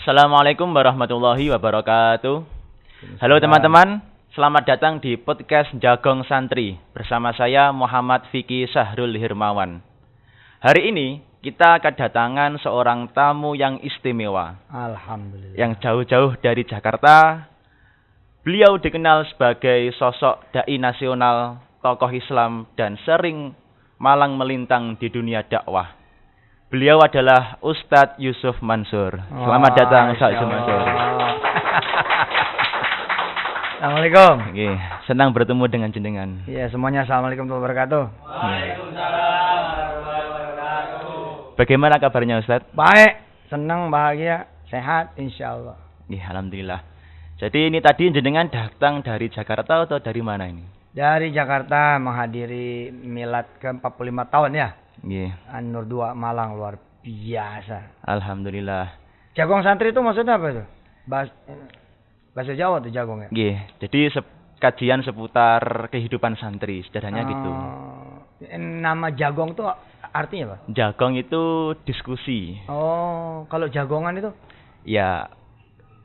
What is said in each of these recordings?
Assalamualaikum warahmatullahi wabarakatuh. Halo teman-teman, selamat datang di podcast Jagong Santri bersama saya Muhammad Fikri Sahrul Hirmawan. Hari ini kita kedatangan seorang tamu yang istimewa. Alhamdulillah. Yang jauh-jauh dari Jakarta. Beliau dikenal sebagai sosok dai nasional, tokoh Islam dan sering malang melintang di dunia dakwah. Beliau adalah Ustadz Yusuf Mansur. Selamat datang Ustadz Yusuf Mansur. Assalamualaikum. Oke, senang bertemu dengan jenengan. Iya, semuanya assalamualaikum warahmatullahi wabarakatuh. Bagaimana kabarnya Ustadz? Baik, senang, bahagia, sehat, insyaallah. Alhamdulillah. Jadi ini tadi jenengan datang dari Jakarta atau dari mana ini? Dari Jakarta menghadiri milad ke-45 tahun ya. An-Nur 2 Malang, luar biasa. Alhamdulillah. Jagong santri itu maksudnya apa itu? Bahasa Jawa tuh jagong ya? Jadi kajian seputar kehidupan santri, sederhananya gitu. Nama jagong itu artinya apa? Jagong itu diskusi. Oh, kalau jagongan itu? Ya,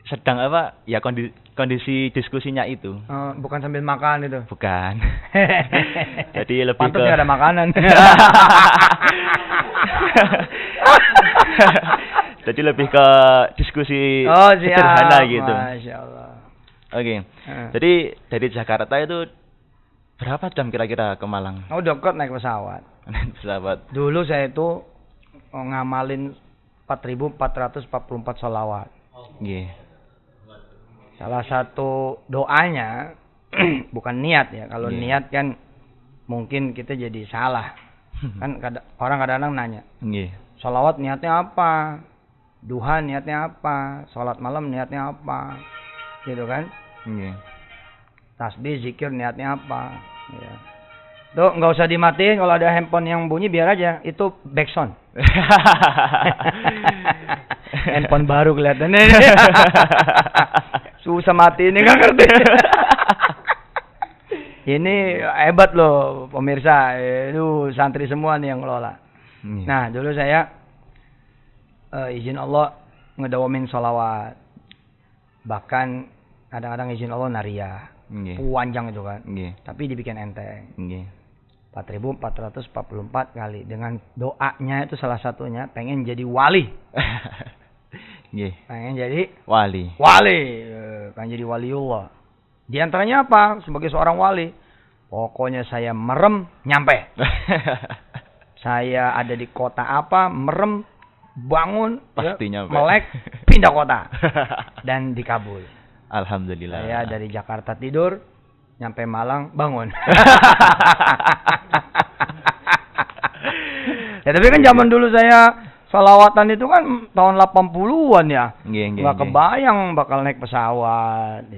sedang apa? Ya kondisi diskusinya itu. Bukan sambil makan itu? Bukan. Jadi lebih pantas nggak ada makanan. Jadi lebih ke diskusi sederhana gitu. Masya Allah. Oke. Jadi dari Jakarta itu berapa jam kira-kira ke Malang? Oh, dekat naik pesawat. Pesawat. Dulu saya itu ngamalin 4.444 sholawat. Salah satu doanya bukan niat ya. Kalau niat kan mungkin kita jadi salah. Kan orang kadang-kadang nanya. Sholawat niatnya apa? Duha niatnya apa? Sholat malam niatnya apa? Gitu kan? Tasbih, zikir niatnya apa? Ya. Tuh nggak usah dimatiin, kalau ada handphone yang bunyi biar aja. Itu backsound. Handphone baru kelihatannya. Susah mati ini, nggak ngerti. Ini hebat loh pemirsa. Itu santri semua nih yang ngelola. Nah dulu saya izin Allah ngedawamin sholawat. Bahkan kadang-kadang izin Allah nariyah. Panjang itu kan. Tapi dibikin enteng. 4.444 kali. Dengan doanya itu salah satunya pengen jadi wali. Pengen jadi wali. Pengen jadi waliullah. Di antaranya apa? Sebagai seorang wali, pokoknya saya merem nyampe. Saya ada di kota apa, merem bangun, pasti nyampe. Melek pindah kota dan dikabul. Alhamdulillah. Saya dari Jakarta tidur, nyampe Malang bangun. Ya tapi kan zaman dulu saya sholawatan itu kan tahun 80-an ya. Nggak kebayang bakal naik pesawat.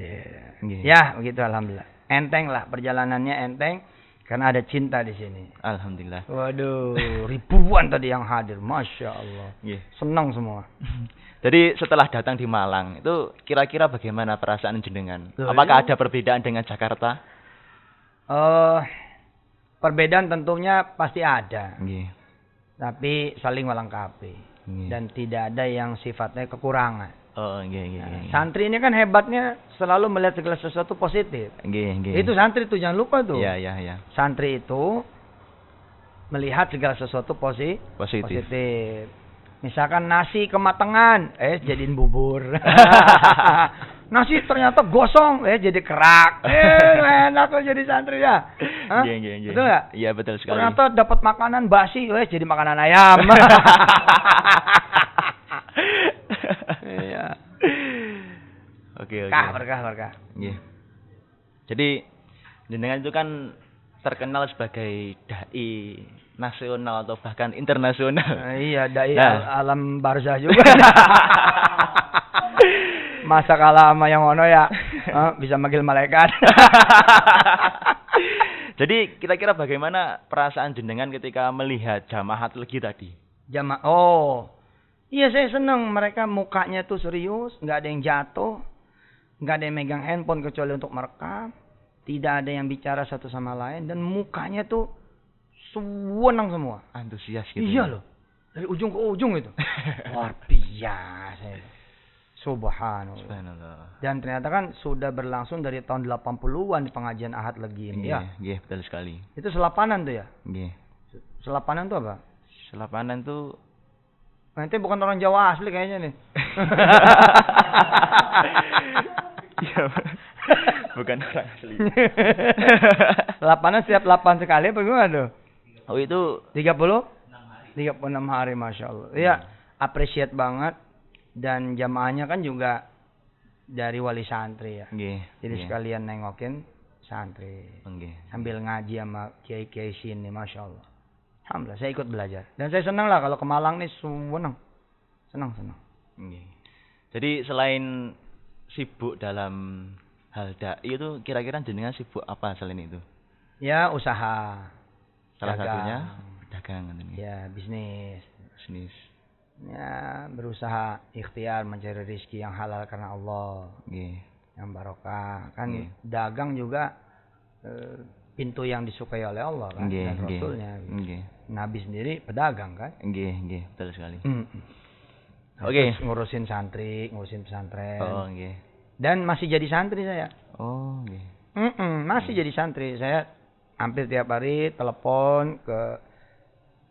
Ya begitu, alhamdulillah. Enteng lah perjalanannya, enteng karena ada cinta di sini. Alhamdulillah. Waduh, ribuan tadi yang hadir, masya Allah. Senang semua. Jadi setelah datang di Malang itu kira-kira bagaimana perasaan jenengan? Apakah ada perbedaan dengan Jakarta? Perbedaan tentunya pasti ada. Tapi saling melengkapi. Dan tidak ada yang sifatnya kekurangan. Santri ini kan hebatnya selalu melihat segala sesuatu positif. Itu santri itu, jangan lupa tuh. Santri itu melihat segala sesuatu positif. Misalkan nasi kematangan, jadiin bubur. Nasi ternyata gosong, jadi kerak. Enak loh jadi santri ya. Betul nggak? Iya betul sekali. Ternyata dapat makanan basi, jadi makanan ayam. Iya. Oke. Berkah. Jadi jenengan itu kan terkenal sebagai dai nasional atau bahkan internasional. Iya, dai alam barzah juga. Masa kalah sama yang ono ya, bisa manggil malaikat. Jadi kira-kira bagaimana perasaan jenengan ketika melihat jamaah lagi tadi? Iya saya senang, mereka mukanya tuh serius, nggak ada yang jatuh, nggak ada yang megang handphone kecuali untuk merekam, tidak ada yang bicara satu sama lain, dan mukanya tuh senang semua. Antusias gitu. Iya loh, dari ujung ke ujung itu. Luar biasa. Subhanallah. Dan ternyata kan sudah berlangsung dari tahun 80-an di pengajian Ahad Legi ini ya. Iya, betul sekali. Itu selapanan tuh ya? Iya. Selapanan tuh apa? Selapanan tuh nanti bukan orang Jawa asli kayaknya nih. Iya. Bukan orang asli. Selapanan setiap 8 sekali apa gimana tuh? Oh itu 36 hari Masya Allah. Iya, appreciate banget. Dan jamaahnya kan juga dari wali santri ya. Jadi sekalian nengokin santri. Sambil ngaji sama kiai-kiai sini, Masya Allah. Alhamdulillah, saya ikut belajar. Dan saya senang lah kalau ke Malang nih, senang. Jadi selain sibuk dalam hal dai itu, kira-kira jenengan sibuk apa selain itu? Ya, usaha. Salah satunya dagang. Ya, bisnis. Ya, berusaha ikhtiar mencari rezeki yang halal karena Allah. Yang barokah. Kan dagang juga pintu yang disukai oleh Allah kan dan Rasulnya. Nabi sendiri pedagang kan? Betul sekali. Terus ngurusin santri, ngurusin pesantren. Dan masih jadi santri saya. Masih jadi santri. Saya hampir tiap hari telepon ke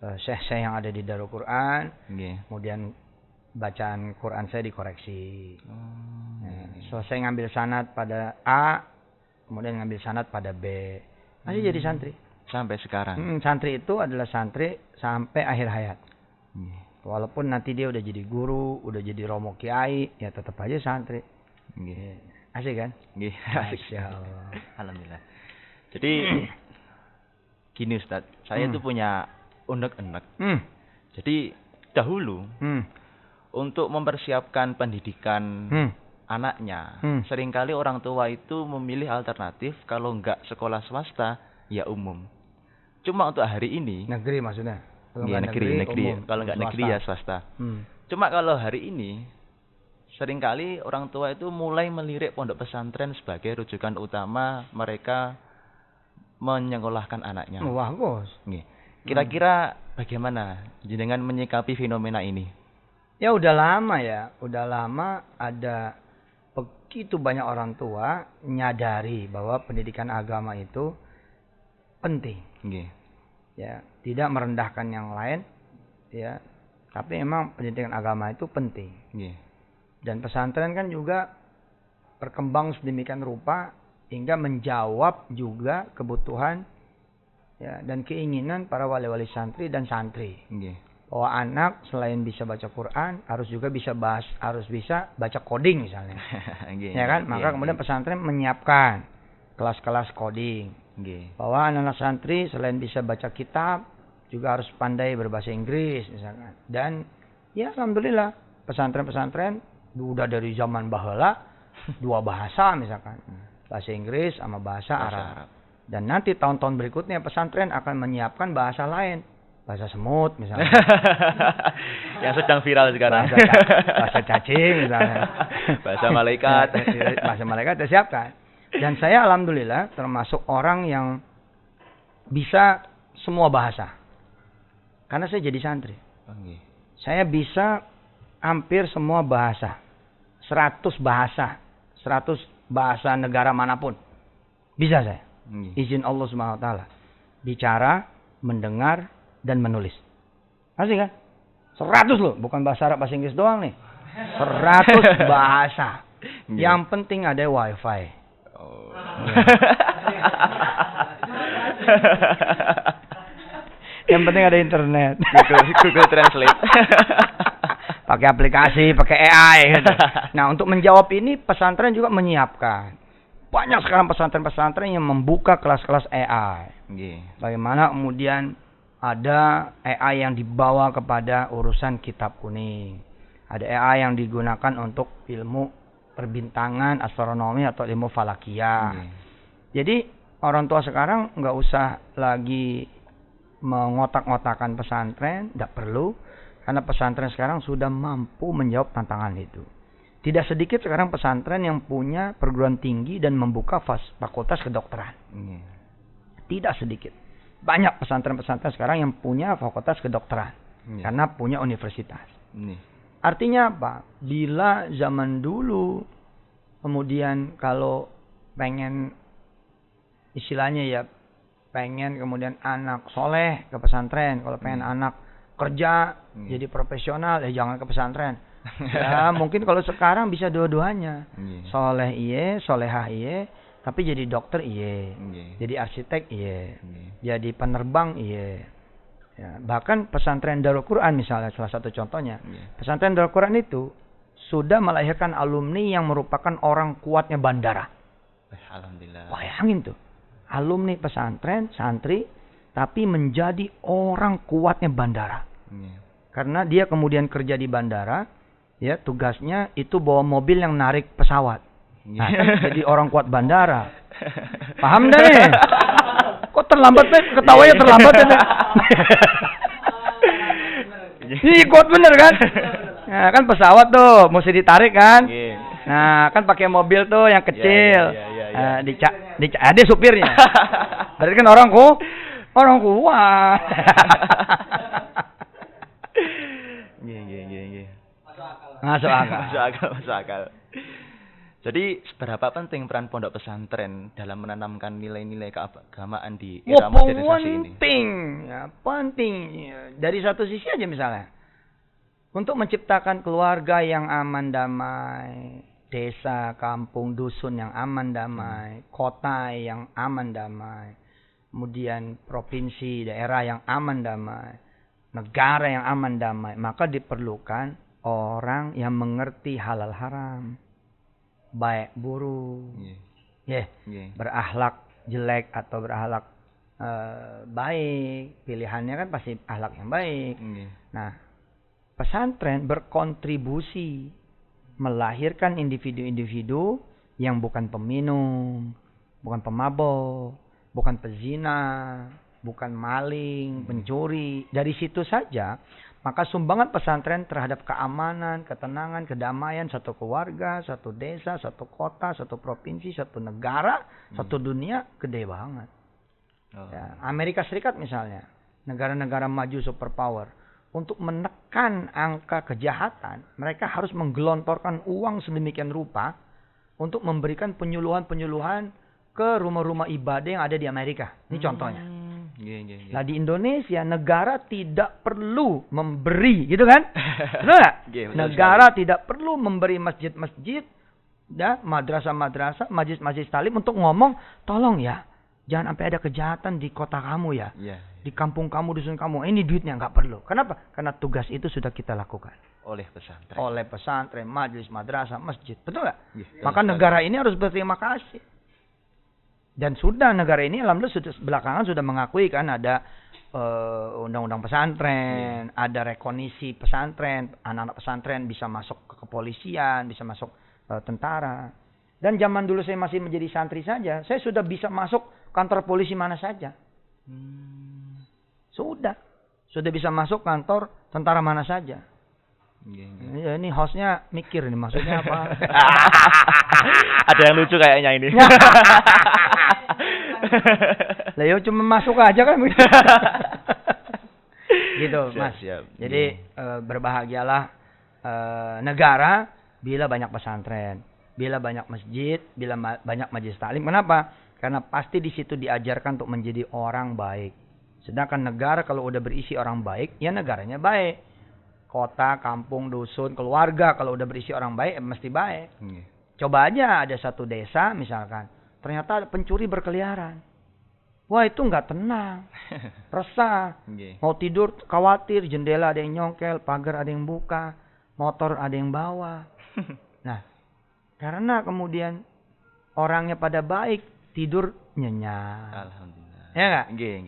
syekh-syekh yang ada di Darul Quran. Kemudian bacaan Quran saya dikoreksi. Selesai ngambil sanad pada A, kemudian ngambil sanad pada B. Masih jadi santri. Sampai sekarang. Santri itu adalah santri sampai akhir hayat. Walaupun nanti dia udah jadi guru, udah jadi romo kiai, ya tetap aja santri. Asik kan? Masya Allah. Alhamdulillah. Jadi gini Ustaz, saya tuh punya unek-unek. Jadi dahulu untuk mempersiapkan pendidikan anaknya, seringkali orang tua itu memilih alternatif kalau enggak sekolah swasta, ya umum. Cuma untuk hari ini negeri maksudnya. Negeri. Kalau enggak negeri ya swasta. Cuma kalau hari ini seringkali orang tua itu mulai melirik pondok pesantren sebagai rujukan utama mereka menyekolahkan anaknya. Wah, Gus. Kira-kira bagaimana jenengan menyikapi fenomena ini? Ya udah lama ada begitu banyak orang tua nyadari bahwa pendidikan agama itu penting. Ya, tidak merendahkan yang lain, ya. Tapi memang pendidikan agama itu penting. Dan pesantren kan juga berkembang sedemikian rupa hingga menjawab juga kebutuhan ya, dan keinginan para wali-wali santri dan santri. Bahwa anak selain bisa baca Quran harus juga bisa baca coding misalnya. Ya kan? Maka kemudian pesantren menyiapkan kelas-kelas coding. Bahwa anak-anak santri selain bisa baca kitab juga harus pandai berbahasa Inggris misalkan. Dan ya alhamdulillah pesantren-pesantren udah dari zaman baheula 2 bahasa misalkan. Bahasa Inggris sama bahasa Arab. Dan nanti tahun-tahun berikutnya pesantren akan menyiapkan bahasa lain. Bahasa semut misalnya. Yang sedang viral sekarang. Bahasa cacing misalnya. Bahasa malaikat. Bahasa malaikat disiapkan. Dan saya alhamdulillah termasuk orang yang bisa semua bahasa. Karena saya jadi santri. Saya bisa hampir semua bahasa. 100 bahasa negara manapun. Bisa saya. Izin Allah Subhanahu wa taala. Bicara, mendengar dan menulis. Asik kan? 100 loh, bukan bahasa Arab bahasa Inggris doang nih. 100 bahasa. Yang penting ada wifi. Yang penting ada internet. Google Translate. Pakai aplikasi, pakai AI gitu. Nah, untuk menjawab ini pesantren juga menyiapkan. Banyak sekarang pesantren-pesantren yang membuka kelas-kelas AI. Bagaimana kemudian ada AI yang dibawa kepada urusan kitab kuning. Ada AI yang digunakan untuk ilmu perbintangan, astronomi atau ilmu falakiyah. Jadi orang tua sekarang nggak usah lagi mengotak-ngotakan pesantren, nggak perlu. Karena pesantren sekarang sudah mampu menjawab tantangan itu. Tidak sedikit sekarang pesantren yang punya perguruan tinggi dan membuka fakultas kedokteran. Tidak sedikit. Banyak pesantren-pesantren sekarang yang punya fakultas kedokteran. Karena punya universitas. Artinya apa? Bila zaman dulu, kemudian kalau pengen, istilahnya ya, pengen kemudian anak soleh ke pesantren. Kalau pengen anak kerja, jadi profesional, jangan ke pesantren. Ya mungkin kalau sekarang bisa dua-duanya. Soleh iye, solehah iye, tapi jadi dokter iye, jadi arsitek iye, jadi penerbang iye. Ya, bahkan pesantren Darul Quran misalnya salah satu contohnya. Pesantren Darul Quran itu sudah melahirkan alumni yang merupakan orang kuatnya bandara. Alhamdulillah. Bayangin tuh. Alumni pesantren, santri, tapi menjadi orang kuatnya bandara. Karena dia kemudian kerja di bandara, ya tugasnya itu bawa mobil yang narik pesawat. Nah, kan jadi orang kuat bandara. Paham dah nih? Kok terlambat nih? Ketawanya terlambat ya. Ih, kuat bener kan? Nah, kan pesawat tuh mesti ditarik kan? Nah, kan pakai mobil tuh yang kecil. Ada supirnya. Berarti kan orang kuat. Masuk akal. Jadi seberapa penting peran pondok pesantren dalam menanamkan nilai-nilai keagamaan di era modernisasi ini? Penting. Dari satu sisi aja misalnya. Untuk menciptakan keluarga yang aman damai, desa, kampung, dusun yang aman damai, kota yang aman damai, kemudian provinsi, daerah yang aman damai, negara yang aman damai, maka diperlukan orang yang mengerti halal haram, baik buruk, berakhlak jelek atau berakhlak baik, pilihannya kan pasti akhlak yang baik. Nah, pesantren berkontribusi melahirkan individu-individu yang bukan peminum, bukan pemabok, bukan pezina, bukan maling, pencuri. Dari situ saja, maka sumbangan pesantren terhadap keamanan, ketenangan, kedamaian satu keluarga, satu desa, satu kota, satu provinsi, satu negara, satu dunia gede banget. Ya, Amerika Serikat misalnya, negara-negara maju superpower, untuk menekan angka kejahatan, mereka harus menggelontorkan uang sedemikian rupa untuk memberikan penyuluhan-penyuluhan ke rumah-rumah ibadah yang ada di Amerika. Ini contohnya. Nah di Indonesia negara tidak perlu memberi, gitu kan? Betul nggak? Negara tidak perlu memberi masjid-masjid, madrasah-madrasah, majlis-majlis talim untuk ngomong, tolong ya, jangan sampai ada kejahatan di kota kamu ya, di kampung kamu, dusun kamu. Ini duitnya nggak perlu. Kenapa? Karena tugas itu sudah kita lakukan oleh pesantren. Oleh pesantren, majlis, madrasah, masjid. Betul nggak? Maka negara ini harus berterima kasih. Dan sudah negara ini alhamdulillah sudah belakangan sudah mengakui kan ada undang-undang pesantren, ada rekonisi pesantren, anak-anak pesantren bisa masuk ke kepolisian, bisa masuk tentara. Dan zaman dulu saya masih menjadi santri saja, saya sudah bisa masuk kantor polisi mana saja. Sudah bisa masuk kantor tentara mana saja. Ya, ini hostnya mikir nih maksudnya apa? Ada yang lucu kayaknya ini. Lah yo cuma masuk aja kan. Gitu, Mas. Siap. Jadi berbahagialah negara bila banyak pesantren, bila banyak masjid, bila banyak majelis taklim. Kenapa? Karena pasti di situ diajarkan untuk menjadi orang baik. Sedangkan negara kalau udah berisi orang baik, ya negaranya baik. Kota, kampung, dusun, keluarga kalau udah berisi orang baik, mesti baik. Coba aja ada satu desa misalkan, ternyata ada pencuri berkeliaran. Wah itu nggak tenang, resah. Mau tidur khawatir, jendela ada yang nyongkel, pagar ada yang buka, motor ada yang bawa. Nah, karena kemudian orangnya pada baik, tidur nyenyak. Alhamdulillah. Ya nggak?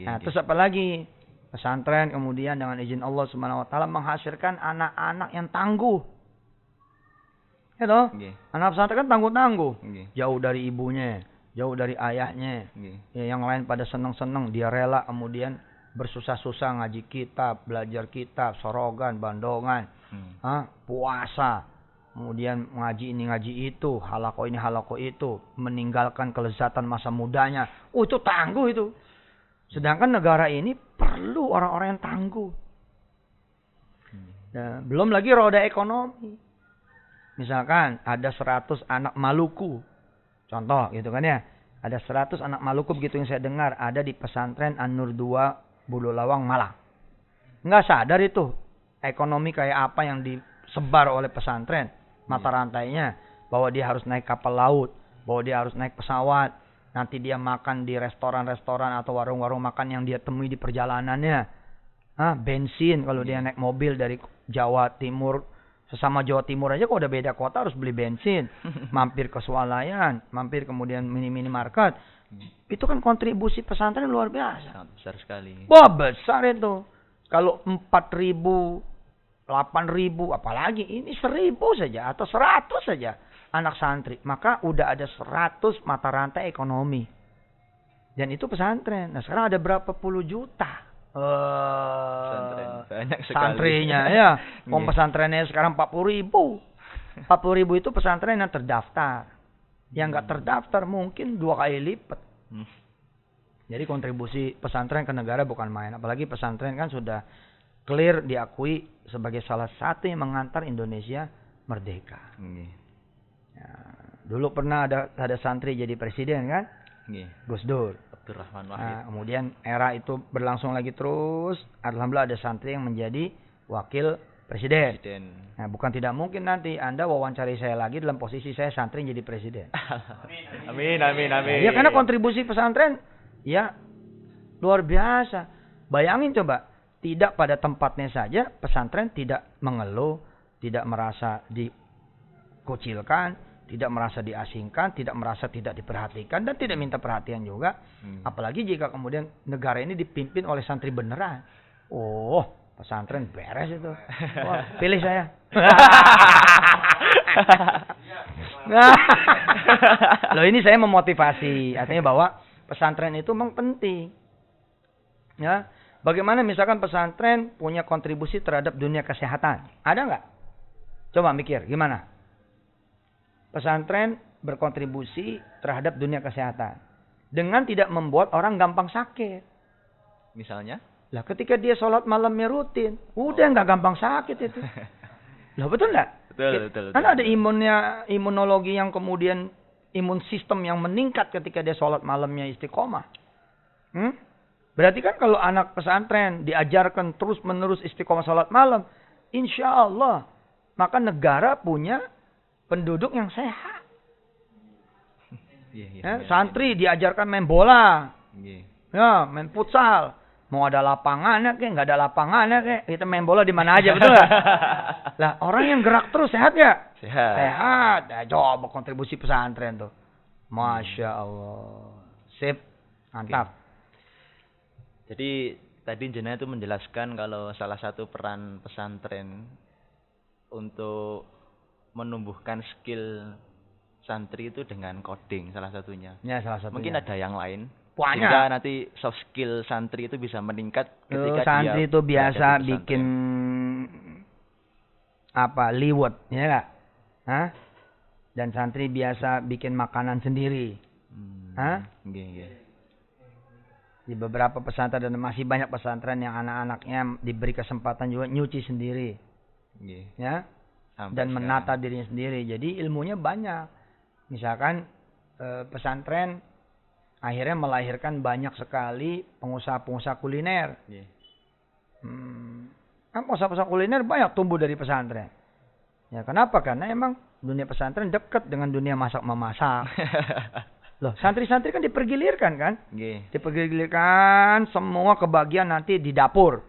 Nah, terus apa lagi? Pesantren kemudian dengan izin Allah Subhanahu wa taala menghasilkan anak-anak yang tangguh. Ya toh? Anak pesantren kan tangguh-tangguh. Jauh dari ibunya, jauh dari ayahnya. Ya, yang lain pada senang-senang, dia rela kemudian bersusah-susah ngaji kitab, belajar kitab, sorogan, bandongan, puasa. Kemudian ngaji ini ngaji itu, halaqah ini halaqah itu, meninggalkan kelezatan masa mudanya. Itu tangguh itu. Sedangkan negara ini perlu orang-orang yang tangguh. Nah, belum lagi roda ekonomi. Misalkan ada 100 anak Maluku. Contoh gitu kan ya. Ada 100 anak Maluku begitu yang saya dengar. Ada di pesantren An-Nur 2 Bululawang Malang. Nggak sadar itu. Ekonomi kayak apa yang disebar oleh pesantren. Mata rantainya. Bahwa dia harus naik kapal laut. Bahwa dia harus naik pesawat. Nanti dia makan di restoran-restoran atau warung-warung makan yang dia temui di perjalanannya. Bensin kalau dia naik mobil dari Jawa Timur. Sesama Jawa Timur aja kok udah beda kota harus beli bensin. Mampir ke swalayan, mampir kemudian minimarket. Itu kan kontribusi pesantren luar biasa. Sangat besar sekali. Wah besar itu. Kalau 4.000, 8.000, apalagi ini 1.000 saja atau 100 saja anak santri. Maka udah ada 100 mata rantai ekonomi. Dan itu pesantren. Nah sekarang ada berapa puluh juta. Pesantren banyak sekali. Santrinya ya. Pesantrennya sekarang 40.000. 40.000 itu pesantren yang terdaftar. Yang nggak terdaftar mungkin 2 kali lipat. Jadi kontribusi pesantren ke negara bukan main. Apalagi pesantren kan sudah clear diakui sebagai salah satu yang mengantar Indonesia merdeka. Ya, dulu pernah ada santri jadi presiden kan? Gus Dur. Abdurrahman Wahid. Nah, kemudian era itu berlangsung lagi terus. Alhamdulillah ada santri yang menjadi wakil presiden. Nah, bukan tidak mungkin nanti Anda wawancari saya lagi dalam posisi saya santri jadi presiden. Amin. Ya karena kontribusi pesantren ya luar biasa. Bayangin coba, tidak pada tempatnya saja pesantren tidak mengeluh, tidak merasa dikucilkan, tidak merasa diasingkan, tidak merasa tidak diperhatikan, dan tidak minta perhatian juga. Apalagi jika kemudian negara ini dipimpin oleh santri beneran. Oh, pesantren beres itu. Wah, pilih saya. Loh ini saya memotivasi. Artinya bahwa pesantren itu memang penting. Ya, bagaimana misalkan pesantren punya kontribusi terhadap dunia kesehatan? Ada nggak? Coba mikir, gimana? Pesantren berkontribusi terhadap dunia kesehatan dengan tidak membuat orang gampang sakit. Misalnya? Lah ketika dia sholat malamnya rutin, udah nggak gampang sakit itu. Lah betul nggak? Betul. Kan ada imunologi yang kemudian imun sistem yang meningkat ketika dia sholat malamnya istiqomah. Berarti kan kalau anak pesantren diajarkan terus menerus istiqomah sholat malam, insya Allah maka negara punya penduduk yang sehat. Santri diajarkan main bola. Ya, main futsal. Mau ada lapangannya kek, nggak ada lapangannya kek, kita main bola di mana aja, betul nggak? Lah, orang yang gerak terus sehat nggak? Sehat. Nah, coba kontribusi pesantren tuh. Masya Allah. Sip. Mantap. Jadi, tadi jenengan itu menjelaskan kalau salah satu peran pesantren untuk menumbuhkan skill santri itu dengan coding salah satunya. Ya, salah satunya. Mungkin ada yang lain. Banyak. Sehingga nanti soft skill santri itu bisa meningkat ketika santri dia itu biasa bikin liwet, ya enggak? Dan santri biasa bikin makanan sendiri. Di beberapa pesantren dan masih banyak pesantren yang anak-anaknya diberi kesempatan juga nyuci sendiri. Ya. Dan menata dirinya sendiri. Jadi ilmunya banyak. Misalkan pesantren akhirnya melahirkan banyak sekali pengusaha-pengusaha kuliner. Pengusaha-pengusaha kuliner banyak tumbuh dari pesantren. Ya kenapa? Karena emang dunia pesantren dekat dengan dunia masak-memasak. Loh, santri-santri kan dipergilirkan kan? Dipergilirkan semua kebagian nanti di dapur.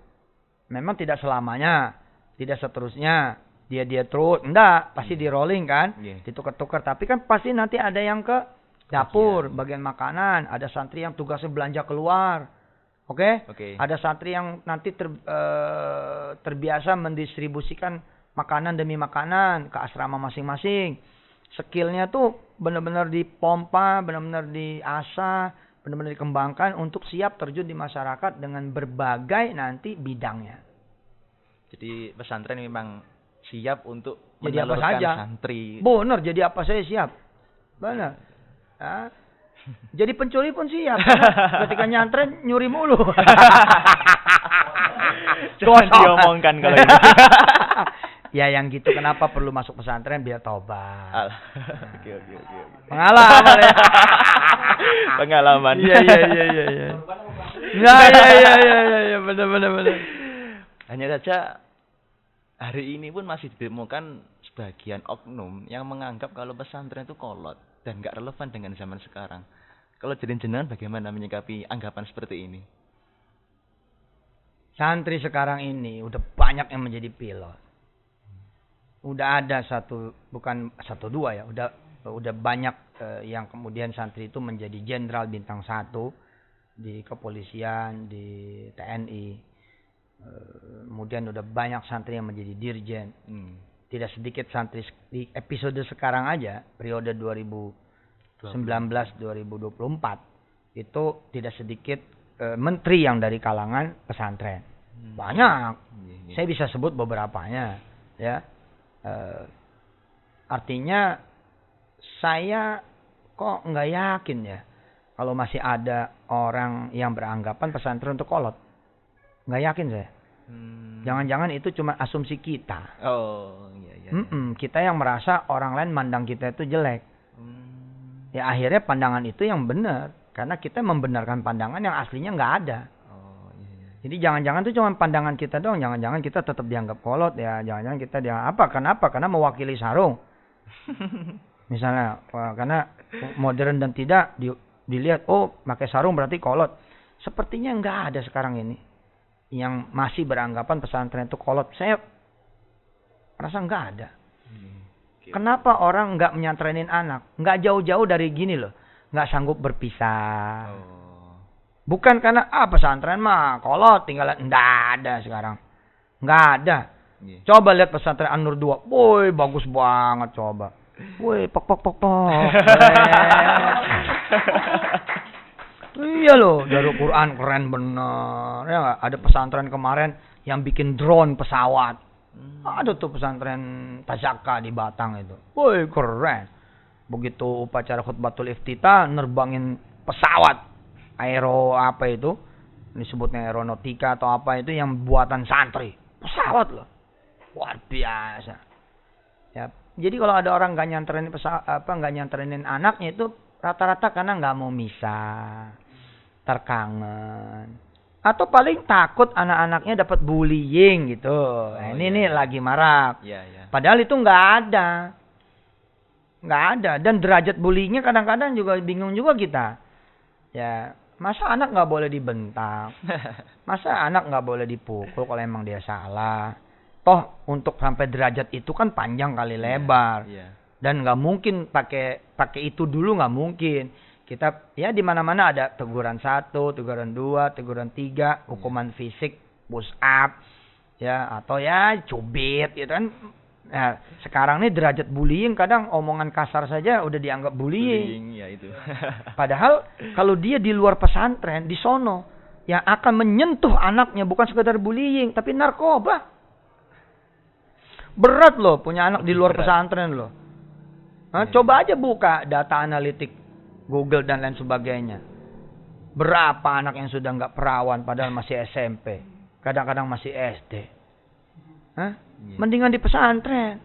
Memang tidak selamanya, tidak seterusnya. Dia terus, enggak, pasti di rolling kan, ditukar-tukar. Tapi kan pasti nanti ada yang ke dapur, bagian makanan. Ada santri yang tugasnya belanja keluar, oke? Ada santri yang nanti terbiasa mendistribusikan makanan demi makanan ke asrama masing-masing. Skillnya tuh benar-benar dipompa, benar-benar diasah, benar-benar dikembangkan untuk siap terjun di masyarakat dengan berbagai nanti bidangnya. Jadi pesantren memang siap untuk jadi apa saja santri. Benar, jadi apa saya siap. Benar. Jadi pencuri pun siap. Ketika nyantren nyuri mulu. Jangan diomongkan kalau ini. Ya yang gitu kenapa perlu masuk pesantren biar tobat. Oke. Pengalaman ya. Pengalaman. Iya. Iya, benar. Hanya saja hari ini pun masih ditemukan sebagian oknum yang menganggap kalau pesantren itu kolot dan nggak relevan dengan zaman sekarang. Kalau jenengan bagaimana menyikapi anggapan seperti ini? Santri sekarang ini udah banyak yang menjadi pilot. Udah ada bukan satu dua ya, udah banyak yang kemudian santri itu menjadi jenderal bintang 1 di kepolisian, di TNI. Kemudian udah banyak santri yang menjadi dirjen. Tidak sedikit santri di episode sekarang aja, periode 2019-2024 itu tidak sedikit menteri yang dari kalangan pesantren. Banyak. Saya bisa sebut beberapanya, ya. Artinya saya kok nggak yakin ya kalau masih ada orang yang beranggapan pesantren untuk kolot. Nggak yakin saya. Jangan-jangan itu cuma asumsi kita. Oh, iya. Kita yang merasa orang lain mandang kita itu jelek. Ya akhirnya pandangan itu yang benar. Karena kita membenarkan pandangan yang aslinya nggak ada. Jadi jangan-jangan itu cuma pandangan kita dong. Jangan-jangan kita tetap dianggap kolot ya. Jangan-jangan kita dianggap apa? Kenapa? Karena mewakili sarung. Misalnya, karena modern dan tidak dilihat, oh pakai sarung berarti kolot. Sepertinya nggak ada sekarang ini yang masih beranggapan pesantren itu kolot. Saya rasa nggak ada. Kenapa orang nggak menyantrenin anak? Nggak jauh-jauh dari gini loh. Nggak sanggup berpisah. Bukan karena pesantren mah kolot tinggalan. Nggak ada sekarang. Nggak ada. Coba lihat pesantren An-Nur 2. Woi, bagus banget coba. Woi, pok. Iya loh, Darul Quran keren bener. Ya gak? Ada pesantren kemarin yang bikin drone pesawat. Ada tuh pesantren Tazaka di Batang itu. Woi, keren. Begitu upacara khutbatul iftitah nerbangin pesawat aero apa itu? Disebutnya aeronautika atau apa itu yang buatan santri. Pesawat loh. Luar biasa. Ya, jadi kalau ada orang nggak nyanterin anaknya itu rata-rata karena nggak mau misah, terkangen, atau paling takut anak-anaknya dapat bullying gitu. Ini lagi marak. Padahal itu nggak ada, dan derajat bullyingnya kadang-kadang juga bingung juga kita. Ya, masa anak nggak boleh dibentak, masa anak nggak boleh dipukul kalau emang dia salah. Toh untuk sampai derajat itu kan panjang kali lebar. Dan nggak mungkin pakai itu dulu, nggak mungkin. Kita ya di mana-mana ada teguran 1, teguran 2, teguran 3, hukuman fisik, push up, ya atau ya cubit gitu kan. Nah, sekarang nih derajat bullying kadang omongan kasar saja udah dianggap bullying. Ya itu. Padahal kalau dia di luar pesantren, di sono yang akan menyentuh anaknya bukan sekedar bullying tapi narkoba. Berat loh punya anak di luar pesantren loh. Coba aja buka data analitik Google dan lain sebagainya. Berapa anak yang sudah nggak perawan padahal masih SMP. Kadang-kadang masih SD. Mendingan di pesantren.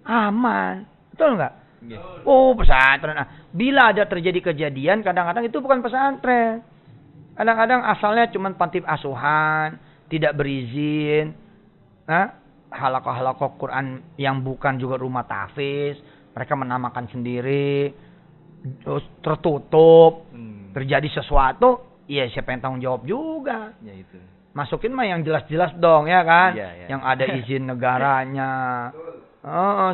Aman. Betul nggak? Oh pesantren. Bila ada terjadi kejadian kadang-kadang itu bukan pesantren. Kadang-kadang asalnya cuma panti asuhan. Tidak berizin. Halaqah-halaqah Quran yang bukan juga rumah tahfiz, mereka menamakan sendiri, terus tertutup, terjadi sesuatu, ya siapa yang tanggung jawab juga? Ya itu. Masukin mah yang jelas-jelas dong ya kan, yang ada izin negaranya,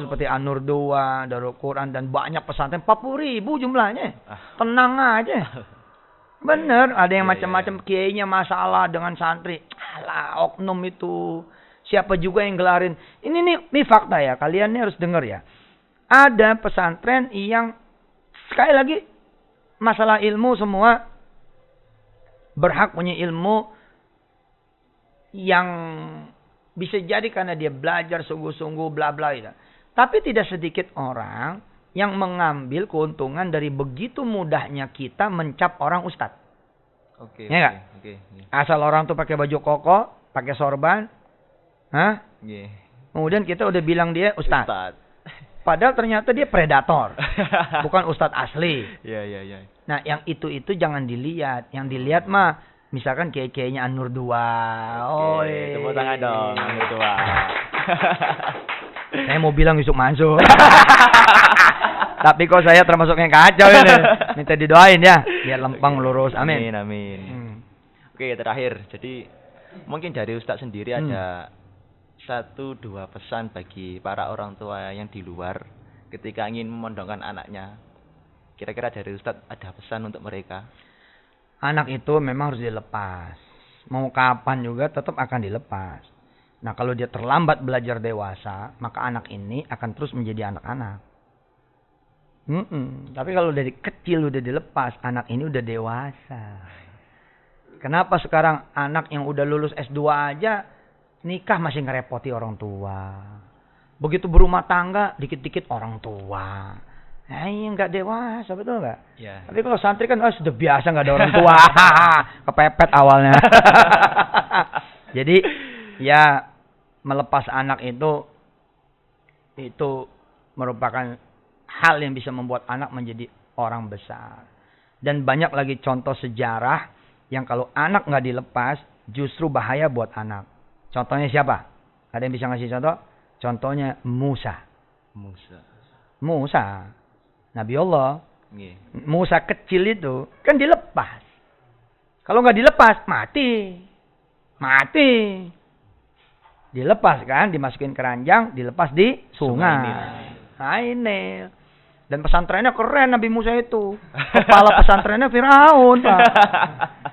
seperti An-Nur 2, Darul Quran dan banyak pesantren 40.000 jumlahnya, tenang aja. Bener, ada yang macam-macam kiainya masalah dengan santri, alah oknum itu. Siapa juga yang gelarin. Ini fakta ya. Kalian nih harus dengar ya. Ada pesantren yang sekali lagi masalah ilmu semua berhak punya ilmu yang bisa jadi karena dia belajar sungguh-sungguh bla bla gitu. Tapi tidak sedikit orang yang mengambil keuntungan dari begitu mudahnya kita mencap orang ustadz. Oke. Ya Asal orang tuh pakai baju koko, pakai sorban. Kemudian kita udah bilang dia Ustaz. Padahal ternyata dia predator. Bukan Ustaz asli. Iya. Nah, yang itu jangan dilihat. Yang dilihat mah misalkan kiai-kiainya An-Nur 2. Tepuk tangan dong An-Nur 2. Saya mau bilang Yusuf Mansur. Tapi kok saya termasuk yang kacau ini. Minta didoain ya, biar lempeng lurus. Amin. Amin. Oke, terakhir. Jadi mungkin dari Ustaz sendiri ada 1-2 pesan bagi para orang tua yang di luar ketika ingin memondongkan anaknya. Kira-kira dari Ustaz ada pesan untuk mereka? Anak itu memang harus dilepas. Mau kapan juga tetap akan dilepas. Nah, kalau dia terlambat belajar dewasa, maka anak ini akan terus menjadi anak-anak. Tapi kalau dari kecil udah dilepas, anak ini udah dewasa. Kenapa sekarang anak yang udah lulus S2 aja nikah masih ngerepoti orang tua. Begitu berumah tangga, dikit-dikit orang tua. Nah, ini nggak dewasa, betul nggak? Ya. Tapi kalau santri kan sudah biasa nggak ada orang tua. Kepepet awalnya. Jadi, ya melepas anak itu merupakan hal yang bisa membuat anak menjadi orang besar. Dan banyak lagi contoh sejarah yang kalau anak nggak dilepas, justru bahaya buat anak. Contohnya siapa? Ada yang bisa ngasih contoh? Contohnya Musa. Nabi Allah. Musa kecil itu kan dilepas. Kalau nggak dilepas, mati. Dilepas kan, dimasukin keranjang, dilepas di sungai. Nail. Dan pesantrennya keren Nabi Musa itu. Kepala pesantrennya Firaun, Pak.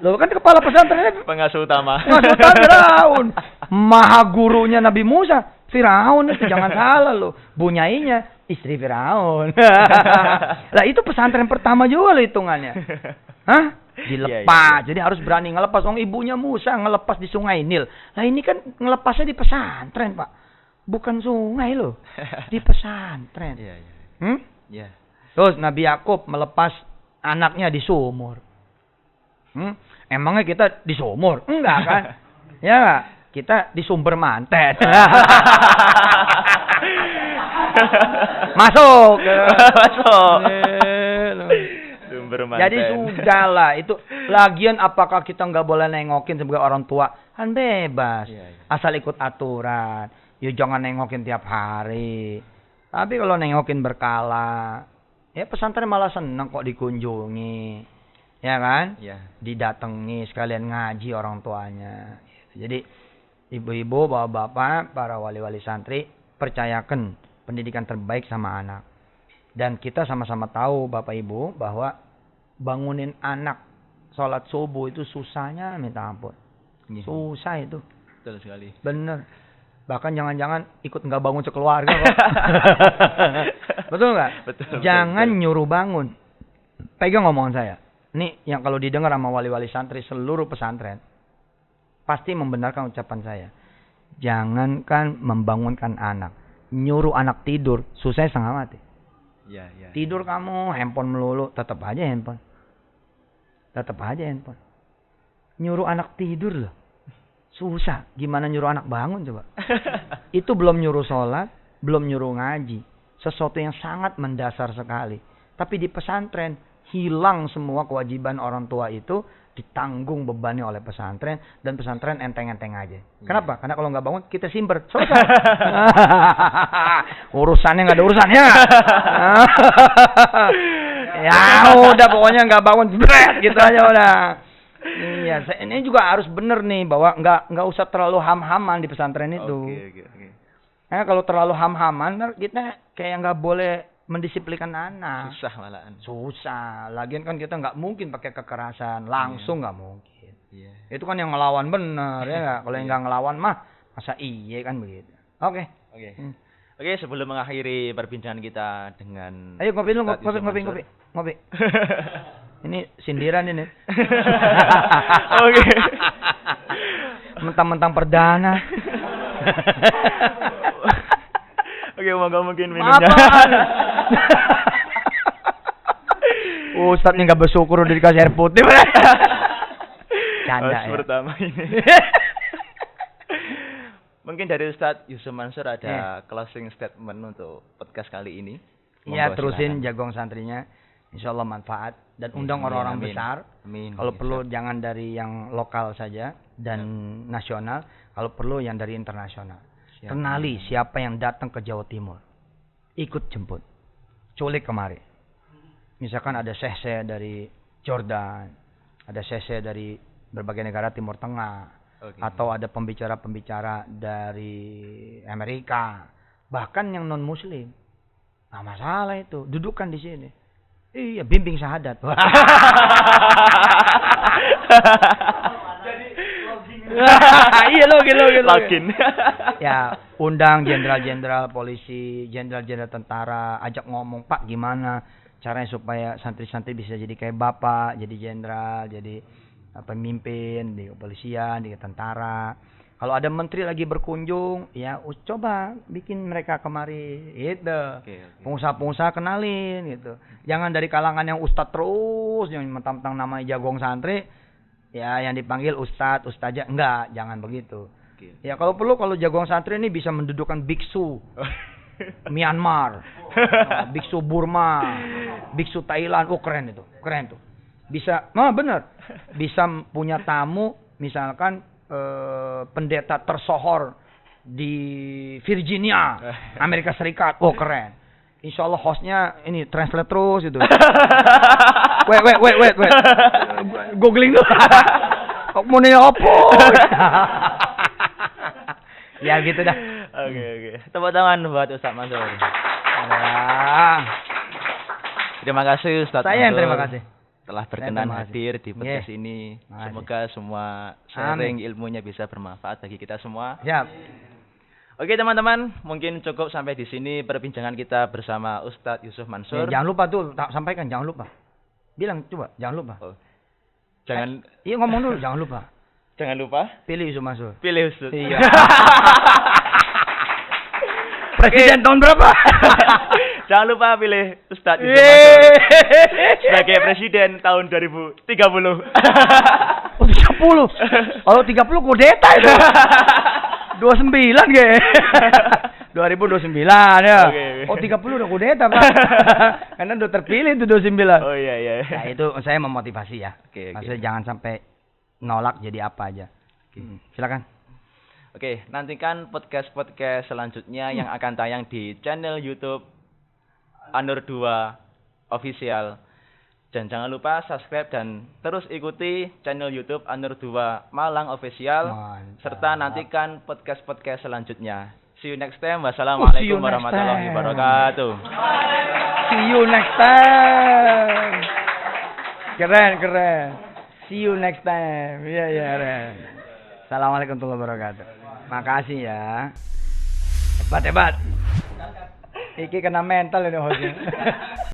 Loh kan kepala pesantrennya pengasuh utama Firaun. Maha gurunya Nabi Musa Firaun itu, jangan salah loh. Bunyainya istri Firaun. Lah itu pesantren pertama juga loh hitungannya. Hah? Dilepas. Jadi harus berani ngelepas. Ibunya Musa ngelepas di Sungai Nil. Lah ini kan ngelepasnya di pesantren, Pak. Bukan sungai loh. Di pesantren. Ya. Terus Nabi Yakub melepas anaknya di sumur. Emangnya kita di sumur? Enggak kan? Ya enggak? Kita di sumber manten. Masuk. Sumber manten. Jadi sudahlah itu. Lagian apakah kita nggak boleh nengokin sebagai orang tua? Kan bebas. Asal ikut aturan. Ya jangan nengokin tiap hari. Tapi kalau nengokin berkala, ya pesantren malah senang kok dikunjungi. Ya kan? Ya. Didatangi, sekalian ngaji orang tuanya. Jadi ibu-ibu, bapak-bapak, para wali-wali santri, percayakan pendidikan terbaik sama anak. Dan kita sama-sama tahu Bapak Ibu bahwa bangunin anak sholat subuh itu susahnya minta ampun. Susah itu. Betul sekali. Bener. Bahkan jangan-jangan ikut nggak bangun sekeluarga kok. Betul nggak? Betul. Jangan nyuruh bangun. Pegang ngomongan saya. Ini yang kalau didengar sama wali-wali santri seluruh pesantren, pasti membenarkan ucapan saya. Jangankan membangunkan anak. Nyuruh anak tidur, susah setengah mati. Ya. Tidur kamu, handphone melulu, tetap aja handphone. Nyuruh anak tidur loh. Susah. Gimana nyuruh anak bangun coba? Itu belum nyuruh sholat, belum nyuruh ngaji. Sesuatu yang sangat mendasar sekali. Tapi di pesantren, hilang semua kewajiban orang tua itu, ditanggung bebannya oleh pesantren, dan pesantren enteng-enteng aja. Kenapa? Karena kalau nggak bangun, kita simper. Selesai. Urusannya nggak ada urusannya. Ya udah, pokoknya nggak bangun, gitu aja udah. Iya, ini juga harus bener nih bahwa nggak usah terlalu ham-haman di pesantren itu. Oke. Nah, kalau terlalu ham-haman, kita kayak nggak boleh mendisiplinkan anak. Susah malahan. Susah. Lagian kan kita nggak mungkin pakai kekerasan langsung, nggak mungkin. Iya. Itu kan yang ngelawan bener ya nggak. Kalau yang nggak ngelawan mah masa iya kan begitu. Oke. Oke, sebelum mengakhiri perbincangan kita dengan ayo ngopi dulu, ngopi. Ini sindiran ini. Oke. Mentang-mentang perdana. Oke, mungkin minumnya. Ustadz nih nggak bersyukur udah dikasih air putih. Canda ya. Pertama ini. mungkin dari Ustadz Yusuf Mansur ada closing statement untuk podcast kali ini. Iya, terusin jagung santrinya. Insya Allah manfaat. Dan undang orang-orang besar. Kalau perlu jangan dari yang lokal saja dan nasional. Kalau perlu yang dari internasional. Kenali siapa yang datang ke Jawa Timur. Ikut jemput. Culik kemari. Misalkan ada syekh dari Jordan. Ada syekh dari berbagai negara Timur Tengah. Atau ada pembicara-pembicara dari Amerika, bahkan yang non Muslim, nggak masalah itu, dudukkan di sini. Iya, bimbing syahadat. Iya login. Ya, undang jenderal-jenderal polisi, jenderal-jenderal tentara, ajak ngomong, Pak gimana caranya supaya santri-santri bisa jadi kayak bapak, jadi jenderal, jadi pemimpin di kepolisian, di tentara. Kalau ada menteri lagi berkunjung, ya coba bikin mereka kemari, gitu. Pengusaha-pengusaha kenalin, gitu. Jangan dari kalangan yang ustadz terus, yang mentang-mentang namanya jagung santri, ya yang dipanggil ustadz, enggak, jangan begitu. Ya kalau perlu, kalau jagung santri ini bisa mendudukan biksu Myanmar, biksu Burma, biksu Thailand, keren tuh. Bisa, benar. Bisa punya tamu, misalkan pendeta tersohor di Virginia, Amerika Serikat. Keren. Insya Allah hostnya ini translate terus itu. Wait. Googling dulu. Kok mau nih apa? Ya gitu dah. Oke. Tepuk tangan buat Ustaz Mansur. Terima kasih Ustaz Mansur. Saya yang terima kasih. Telah berkenan hadir di podcast ini. Semoga semua sharing ilmunya bisa bermanfaat bagi kita semua. Siap. Oke teman-teman, mungkin cukup sampai di sini perbincangan kita bersama Ustadz Yusuf Mansur. Jangan lupa tuh, sampaikan, jangan lupa. Bilang coba, jangan lupa. Jangan. Iya ngomong dulu, jangan lupa. Jangan lupa. Pilih Yusuf Mansur. Pilih Ustadz. Iya. Presiden tahun berapa? Jangan lupa pilih Ustadz Yusuf Mansur sebagai presiden tahun 2030. 30. Kalau 30 kudeta itu. 29 ge. 2029 ya. Okay. 30 udah kudeta, Pak. Karena udah terpilih itu 29. Oh iya. Ya itu saya memotivasi ya. Maksudnya jangan sampai nolak jadi apa aja. Silakan. Oke, nantikan podcast-podcast selanjutnya yang akan tayang di channel YouTube An-Nur 2 Official. Dan jangan lupa subscribe dan terus ikuti channel YouTube An-Nur 2 Malang Official. Serta nantikan podcast-podcast selanjutnya. See you next time. Wassalamualaikum warahmatullahi wabarakatuh. See you next time. Keren. See you next time. Iya, keren. Assalamualaikum warahmatullahi wabarakatuh. Makasih ya. Hebat. Iki kena mental ini hostnya.